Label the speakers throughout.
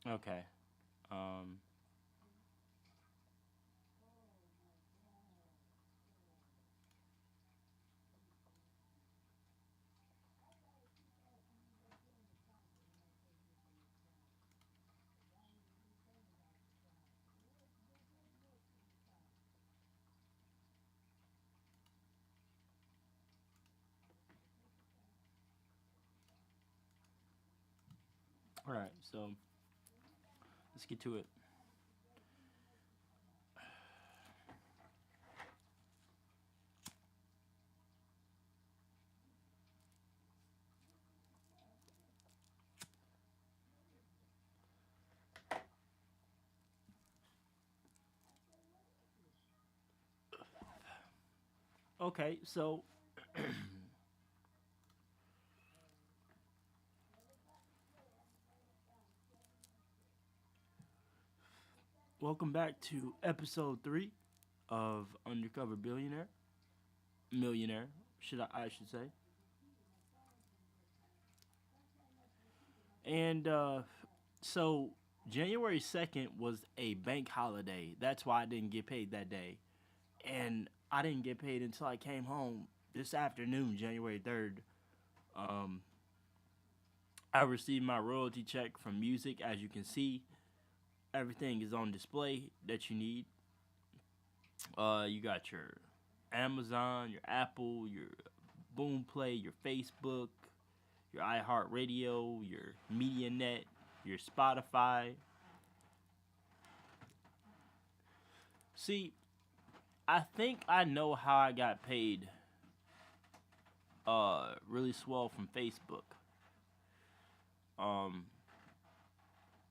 Speaker 1: Okay. Um. All right. So let's get to it. Okay. So welcome back to episode 3 of Undercover Billionaire, Millionaire, I should say. And so January 2nd was a bank holiday. That's why I didn't get paid that day. And I didn't get paid until I came home this afternoon, January 3rd. Um, I received my royalty check from music. As you can see, everything is on display that you need. You got your Amazon, your Apple, your Boomplay, your Facebook, your iHeartRadio, your MediaNet, your Spotify. See, I think I know how I got paid really swell from Facebook. Um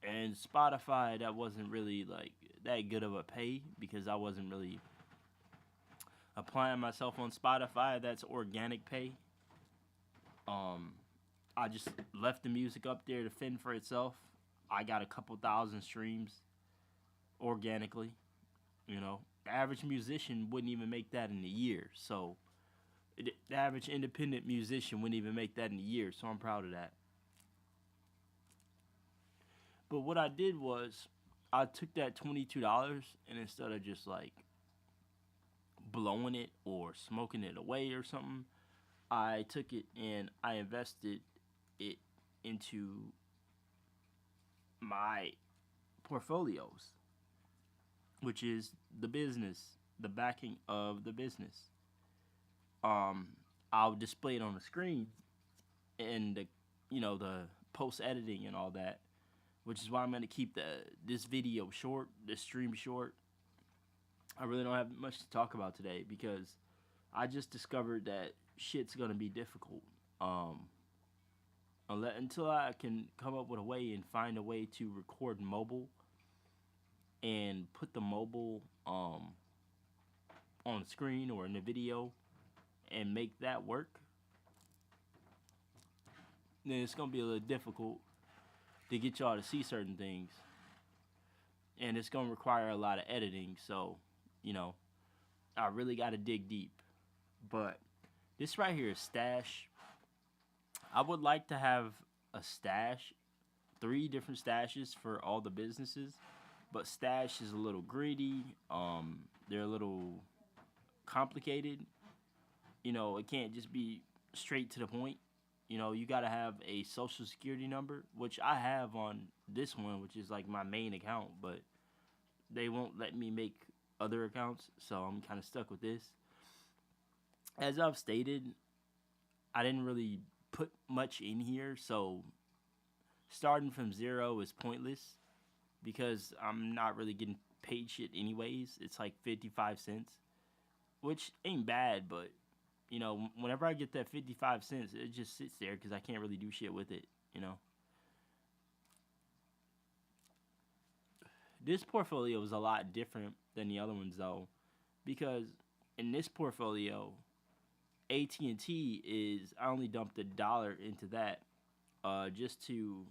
Speaker 1: and Spotify, that wasn't really like that good of a pay because I wasn't really applying myself on Spotify. That's organic pay. Um I just left the music up there to fend for itself. I got a couple thousand streams organically, you know. The average musician wouldn't even make that in a year. So the average independent musician wouldn't even make that in a year. So I'm proud of that. But what I did was I took that $22 and instead of just like blowing it or smoking it away or something, I took it and I invested it into my portfolios, which is the business, the backing of the business. Um, I'll display it on the screen and the post editing and all that, which is why I'm gonna keep this video short, this stream short. I really don't have much to talk about today because I just discovered that shit's gonna be difficult. Um, until I can come up with a way and find a way to record mobile and put the mobile on the screen or in the video and make that work, then it's gonna be a little difficult to get y'all to see certain things, and it's gonna require a lot of editing. So, you know, I really got to dig deep. But this right here is stash. I would like to have a stash, three different stashes for all the businesses, but stash is a little greedy. They're a little complicated. You know, it can't just be straight to the point. You know, you got to have a social security number, which I have on this one, which is like my main account, but they won't let me make other accounts, so I'm kind of stuck with this. As I've stated, I didn't really put much in here, so starting from zero is pointless because I'm not really getting paid shit anyways. It's like 55 cents, which ain't bad, but whenever I get that 55 cents, it just sits there because I can't really do shit with it, you know. This portfolio is a lot different than the other ones though, because in this portfolio, AT&T is I only dumped $1 into that, just to,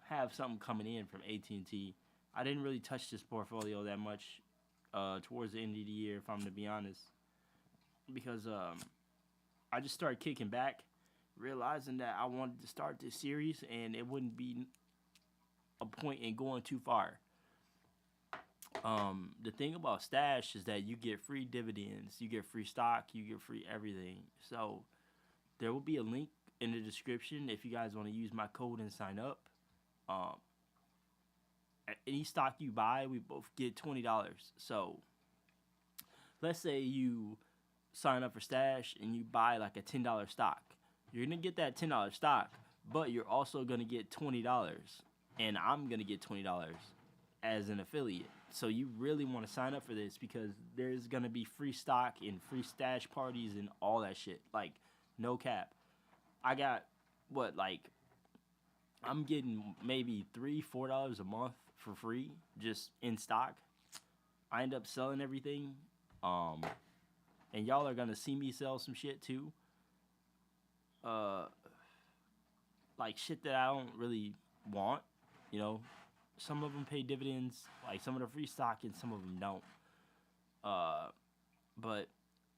Speaker 1: have something coming in from AT&T. I didn't really touch this portfolio that much towards the end of the year, if I'm to be honest, because I just started kicking back, realizing that I wanted to start this series, and it wouldn't be a point in going too far. The thing about Stash is that you get free dividends, you get free stock, you get free everything. So there will be a link in the description if you guys want to use my code and sign up. Um, any stock you buy, we both get $20. So let's say you sign up for Stash and you buy like a $10 stock. You're gonna get that $10 stock, but you're also gonna get $20, and I'm gonna get $20 as an affiliate. So you really want to sign up for this because there's gonna be free stock and free Stash parties and all that shit. Like, no cap. I got what, like, I'm getting maybe $3-4 a month for free just in stock. I end up selling everything. And y'all are gonna see me sell some shit too. Like shit that I don't really want, you know. Some of them pay dividends, like some of the free stock, and some of them don't. But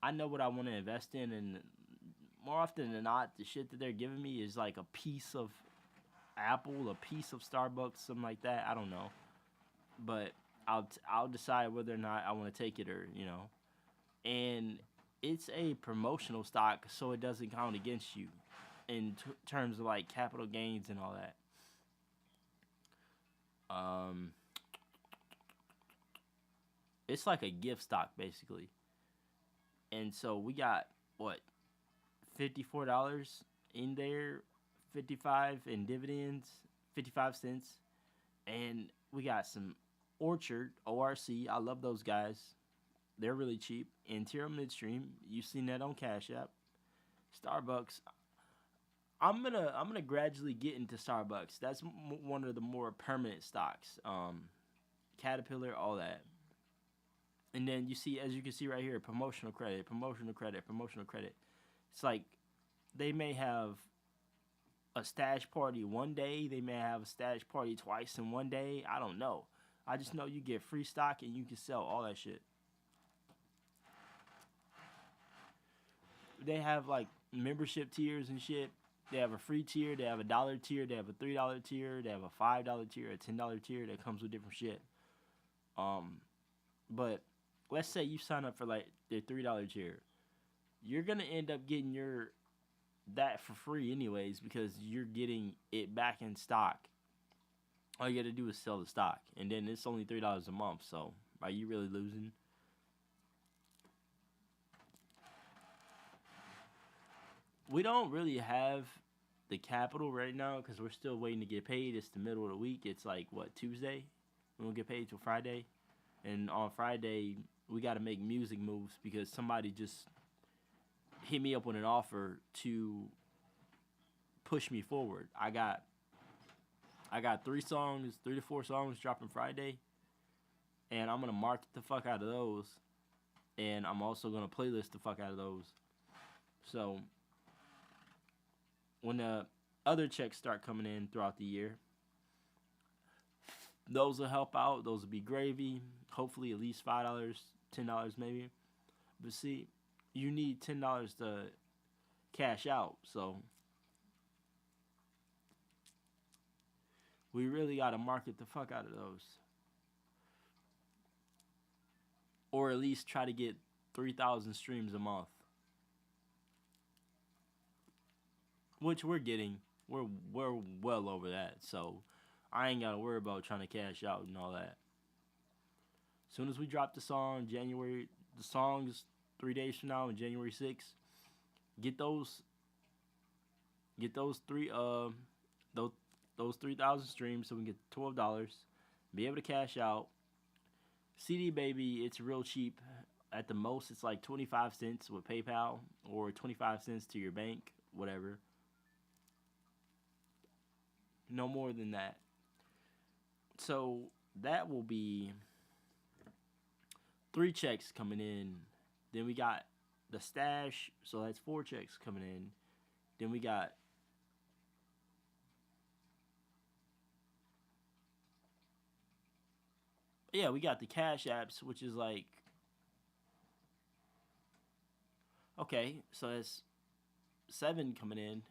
Speaker 1: I know what I want to invest in, and more often than not, the shit that they're giving me is like a piece of Apple, a piece of Starbucks, something like that. I don't know, but I'll decide whether or not I want to take it or And it's a promotional stock, so it doesn't count against you in terms of like capital gains and all that. It's like a gift stock basically, and so we got what, $54 in there, 55 in dividends, 55 cents, and we got some Orchard ORC. I love those guys. They're really cheap. Interior Midstream, you've seen that on Cash App. Starbucks, I'm gonna gradually get into Starbucks. That's one of the more permanent stocks. Caterpillar, all that. And then you see, as you can see right here, promotional credit, promotional credit, promotional credit. It's like they may have a Stash party one day. They may have a Stash party twice in one day. I don't know. I just know you get free stock and you can sell all that shit. They have like membership tiers and shit. They have a free tier, they have a dollar tier, they have a $3 tier, they have a $5 tier, a $10 tier that comes with different shit. But let's say you sign up for like the $3 tier. You're gonna end up getting that for free anyways because you're getting it back in stock. All you gotta do is sell the stock, and then it's only $3 a month. So are you really losing? We don't really have the capital right now because we're still waiting to get paid. It's the middle of the week. It's like, what, Tuesday? We won't get paid till Friday. And on Friday, we got to make music moves because somebody just hit me up with an offer to push me forward. I got 3 to 4 songs dropping Friday. And I'm going to market the fuck out of those. And I'm also going to playlist the fuck out of those. So when the other checks start coming in throughout the year, those will help out. Those will be gravy. Hopefully at least $5, $10 maybe. But see, you need $10 to cash out. So we really got to market the fuck out of those. Or at least try to get 3,000 streams a month. Which we're getting. We're well over that. So I ain't got to worry about trying to cash out and all that. As soon as we drop the song, the song's 3 days from now on January 6th, get those 3,000 streams so we can get $12. Be able to cash out. CD Baby, it's real cheap. At the most, it's like 25 cents with PayPal or 25 cents to your bank, whatever. No more than that. So that will be 3 checks coming in. Then we got the Stash, so that's 4 checks coming in. Then we got we got the Cash Apps, which is like, okay, so that's 7 coming in.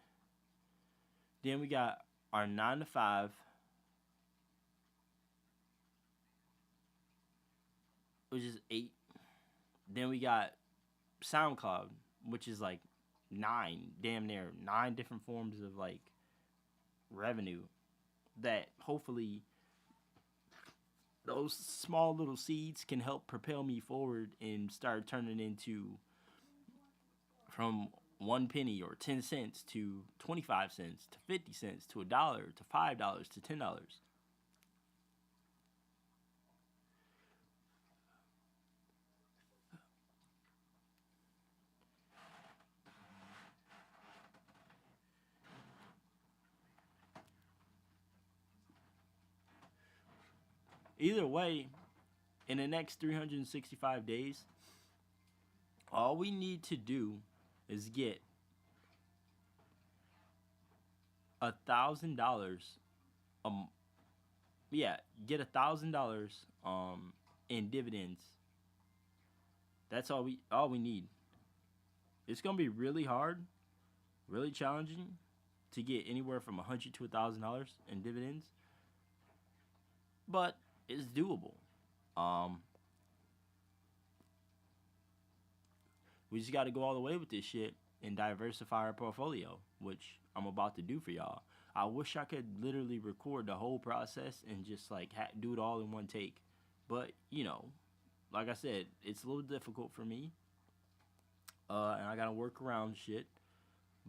Speaker 1: Then we got our 9 to 5. which is 8. Then we got SoundCloud, which is like 9, damn near 9 different forms of like revenue that hopefully those small little seeds can help propel me forward and start turning into from 1 penny or 10 cents to 25 cents to 50 cents to $1 to $5 to $10. Either way, in the next 365 days, all we need to do is get $1,000. Um, yeah, get $1,000 in dividends. That's all we need. It's gonna be really hard, really challenging to get anywhere from $100 to $1,000 in dividends, but it's doable. Um, we just got to go all the way with this shit and diversify our portfolio, which I'm about to do for y'all. I wish I could literally record the whole process and just like do it all in one take, but like I said, it's a little difficult for me, and I gotta work around shit.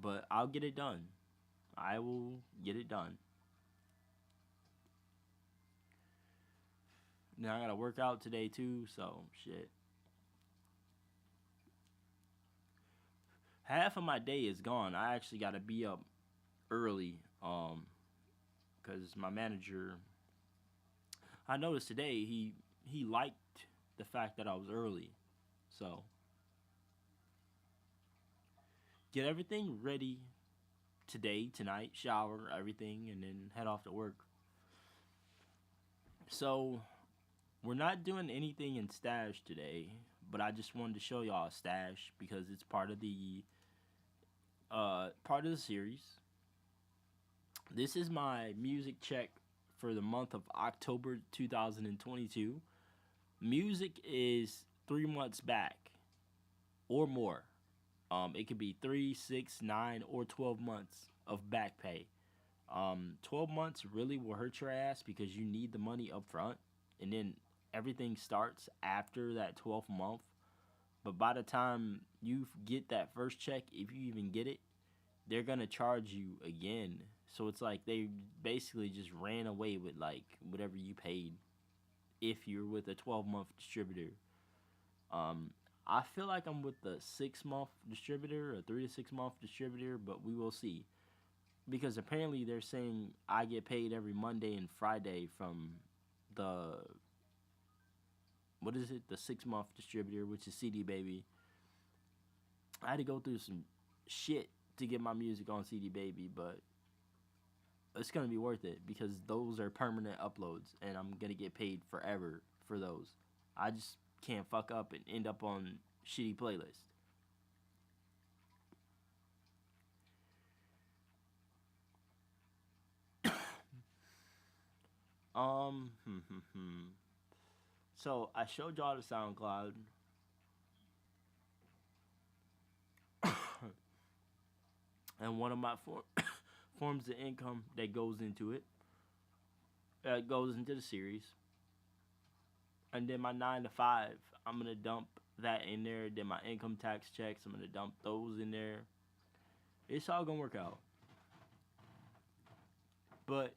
Speaker 1: But I'll get it done. I will get it done. Now I gotta work out today too, so shit. Half of my day is gone. I actually gotta be up early, because my manager. I noticed today he liked the fact that I was early, so get everything ready today, tonight, shower, everything, and then head off to work. So we're not doing anything in stash today, but I just wanted to show y'all stash because it's part of the series. This is my music check for the month of October 2022. Music is 3 months back or more. It could be 3, 6, 9, or 12 months of back pay. 12 months really will hurt your ass because you need the money up front, and then everything starts after that 12th month. But by the time you get that first check, if you even get it, they're gonna charge you again. So it's like they basically just ran away with like whatever you paid if you're with a 12-month distributor. Um, I feel like I'm with the 6-month distributor or 3 to 6 month distributor, but we will see. Because apparently they're saying I get paid every Monday and Friday from the what is it? The 6-month distributor, which is CD Baby. I had to go through some shit to get my music on CD Baby, but it's gonna be worth it because those are permanent uploads, and I'm gonna get paid forever for those. I just can't fuck up and end up on shitty playlist. Um, so I showed y'all the SoundCloud, and one of my forms of income that goes into it, goes into the series, and then my 9 to 5, I'm gonna dump that in there. Then my income tax checks, I'm gonna dump those in there. It's all gonna work out. But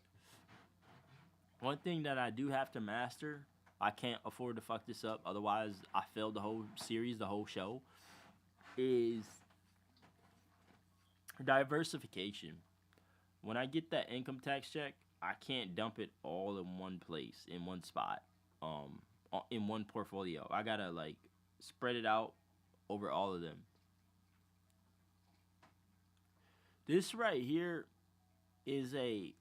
Speaker 1: one thing that I do have to master, I can't afford to fuck this up, otherwise I failed the whole series, the whole show, is diversification. When I get that income tax check, I can't dump it all in one place, in one spot, in one portfolio. I gotta like spread it out over all of them. This right here is a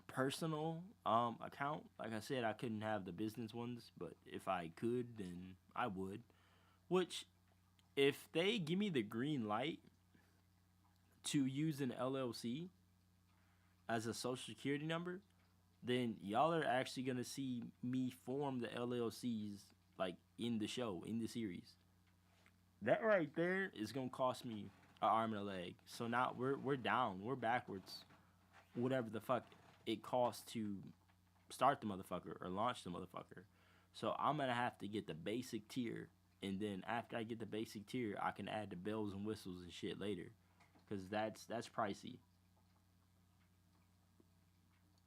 Speaker 1: personal account. Like I said, I couldn't have the business ones, but if I could, then I would. Which, if they give me the green light to use an LLC as a social security number, then y'all are actually gonna see me form the LLCs like in the show, in the series. That right there is gonna cost me an arm and a leg. So now we're down. We're backwards. Whatever the fuck it costs to start the motherfucker or launch the motherfucker. So I'm gonna have to get the basic tier, and then after I get the basic tier, I can add the bells and whistles and shit later, cause that's pricey.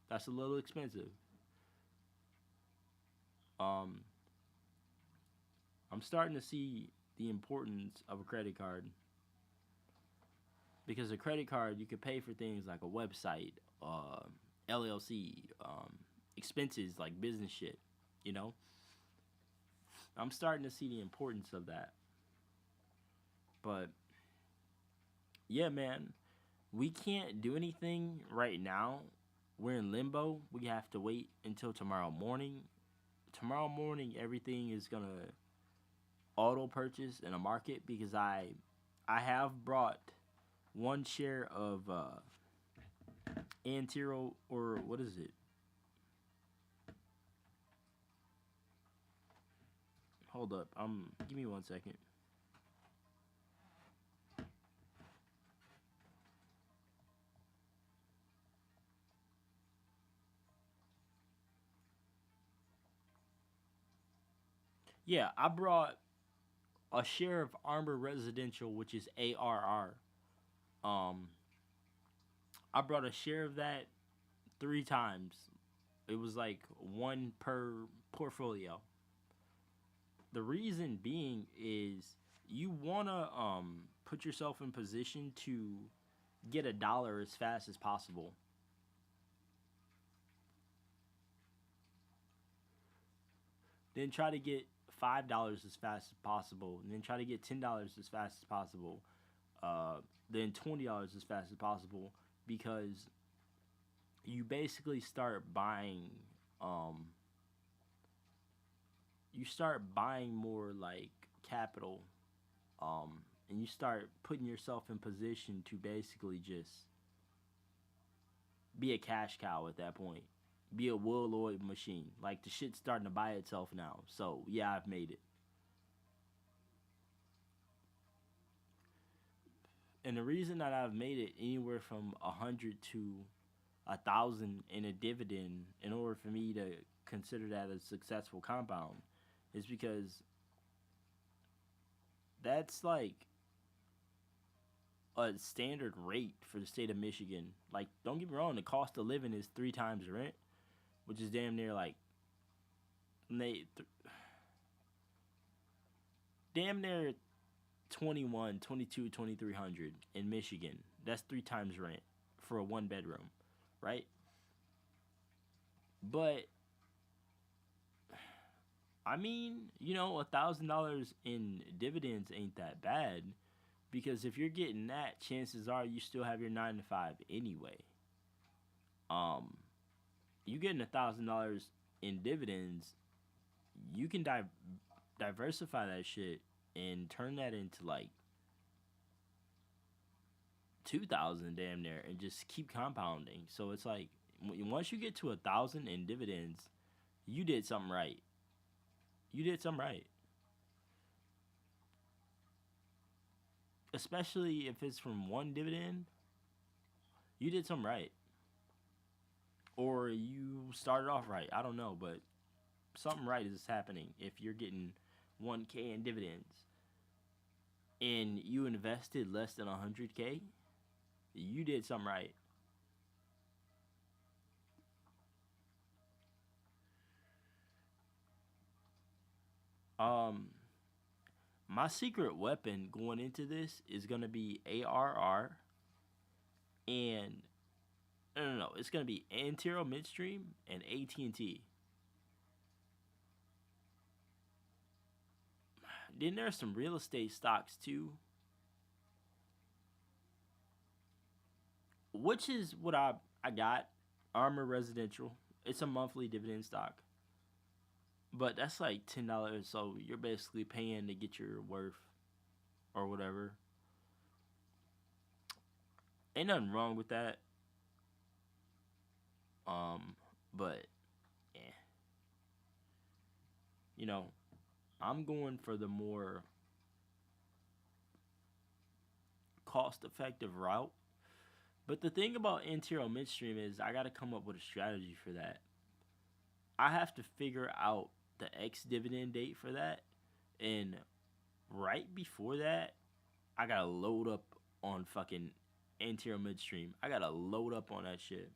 Speaker 1: That's a little expensive. Um, I'm starting to see the importance of a credit card because a credit card you could pay for things like a website, LLC, expenses like business shit. You know, I'm starting to see the importance of that. But yeah, man, we can't do anything right now. We're in limbo. We have to wait until tomorrow morning. Tomorrow morning, everything is gonna auto purchase in a market because I have brought one share of Antero, or what is it? Hold up. Give me 1 second. Yeah, I brought a share of Armor Residential, which is ARR. Um, I brought a share of that 3 times. It was like one per portfolio. The reason being is you wanna put yourself in position to get a dollar as fast as possible. Then try to get $5 as fast as possible, and then try to get $10 as fast as possible. Then $20 as fast as possible, because you basically start buying um you start buying more like capital, and you start putting yourself in position to basically just be a cash cow at that point, be a well-oiled machine. Like the shit's starting to buy itself now. So yeah, I've made it. And the reason that I've made it anywhere from 100 to 1,000 in a dividend, in order for me to consider that a successful compound, is because that's like a standard rate for the state of Michigan. Like, don't get me wrong, the cost of living is 3 times rent, which is damn near like they damn near 21, 22, 2,300 in Michigan. That's 3 times rent for a 1 bedroom, right? But I mean, $1,000 in dividends ain't that bad, because if you're getting that, chances are you still have your 9 to 5 anyway. Um, you getting $1,000 in dividends, you can diversify that shit and turn that into like 2,000 damn near, and just keep compounding. So it's like once you get to 1,000 in dividends, you did something right. You did something right. Especially if it's from one dividend, you did something right. Or you started off right. I don't know, but something right is happening if you're getting 1K in dividends and you invested less than 100K. You did something right. Um, my secret weapon going into this is gonna be ARR, and no, it's gonna be Antero Midstream and AT&T. Then there's some real estate stocks too, which is what I got. Armor Residential. It's a monthly dividend stock, but that's like $10. So you're basically paying to get your worth or whatever. Ain't nothing wrong with that. Um, but yeah, you know, I'm going for the more cost effective route. But the thing about interior midstream is I got to come up with a strategy for that. I have to figure out the ex dividend date for that. And right before that, I got to load up on fucking interior midstream. I got to load up on that shit.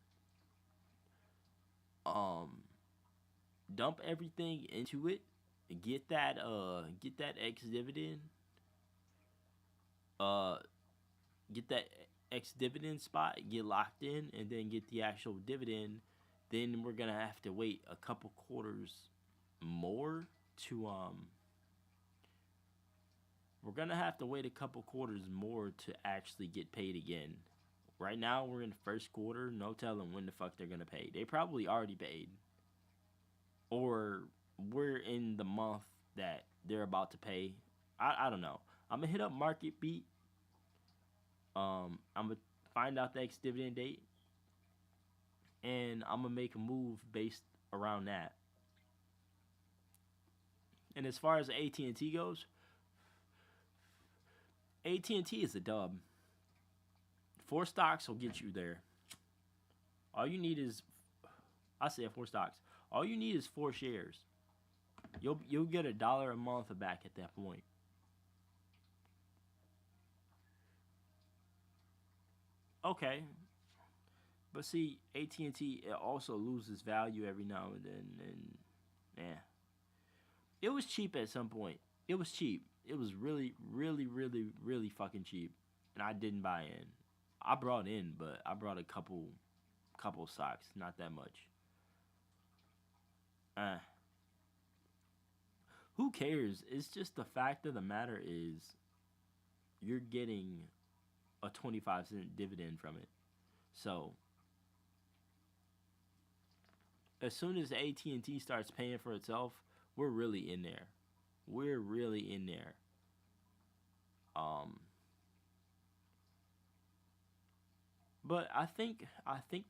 Speaker 1: Um, Dump everything into it. Get that ex dividend. Uh, get that ex dividend spot, get locked in, and then get the actual dividend. Then we're gonna have to wait a couple quarters more to we're gonna have to wait a couple quarters more to actually get paid again. Right now we're in the first quarter, no telling when the fuck they're gonna pay. They probably already paid. Or we're in the month that they're about to pay. I don't know. I'm gonna hit up Market Beat. I'm gonna find out the ex dividend date, and I'm gonna make a move based around that. And as far as AT&T goes, AT&T is a dub. 4 stocks will get you there. All you need is, I say 4 stocks. All you need is 4 shares. You'll get $1 a month back at that point. Okay, but see, AT&T it also loses value every now and then, and yeah, it was cheap at some point. It was cheap. It was really, really, really, really fucking cheap, and I didn't buy in. I brought in, but I brought a couple stocks, not that much. Uh, who cares? It's just the fact of the matter is you're getting a 25-cent dividend from it. So as soon as AT&T starts paying for itself, we're really in there. We're really in there. Um, but I think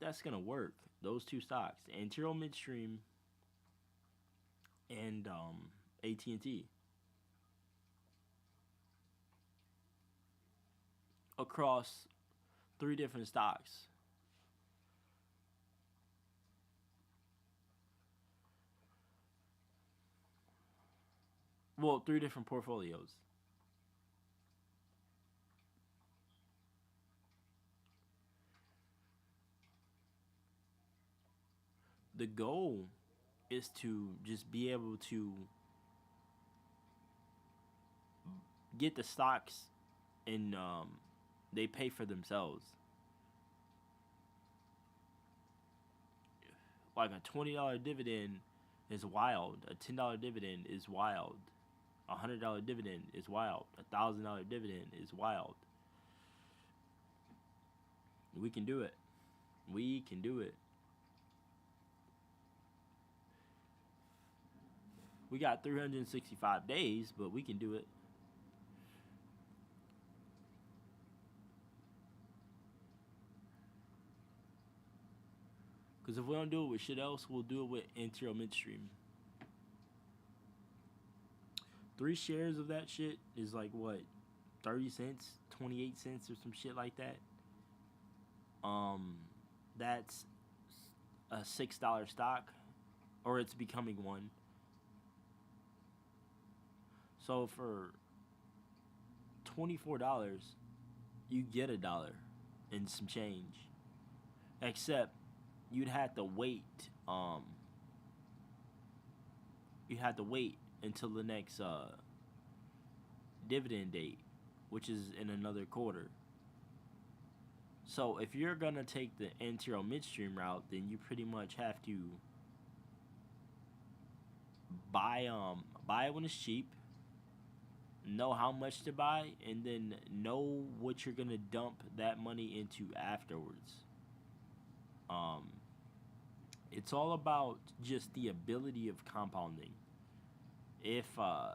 Speaker 1: that's gonna work. Those 2 stocks, Antero Midstream and AT&T, across 3 different stocks. Well, 3 different portfolios. The goal is to just be able to get the stocks and they pay for themselves. Like a $20 dividend is wild. A $10 dividend is wild. $100 dividend is wild. $1,000 dividend is wild. We can do it. We can do it. We got 365 days, but we can do it. Because if we don't do it with shit else, we'll do it with Interior Midstream. 3 shares of that shit is like what, 30 cents, 28 cents, or some shit like that. Um, that's a $6 stock, or it's becoming one. So for $24, you get $1 and some change. Except you'd have to wait. Um, you had to wait until the next dividend date, which is in another quarter. So if you're gonna take the interior midstream route, then you pretty much have to buy it when it's cheap, know how much to buy, and then know what you're gonna dump that money into afterwards. Um, it's all about just the ability of compounding. If uh,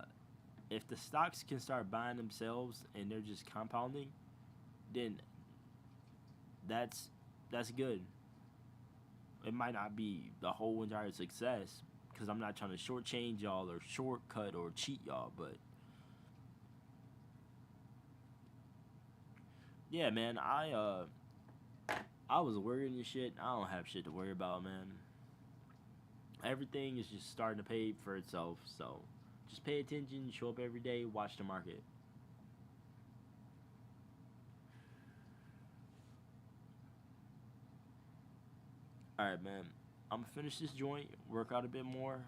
Speaker 1: if the stocks can start buying themselves and they're just compounding, then that's good. It might not be the whole entire success, because I'm not trying to shortchange y'all or shortcut or cheat y'all, but yeah, man, I was worrying and shit. I don't have shit to worry about, man. Everything is just starting to pay for itself, so just pay attention, show up every day, watch the market. All right, man. I'm gonna finish this joint, work out a bit more,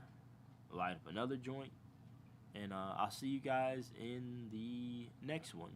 Speaker 1: light up another joint, and I'll see you guys in the next one.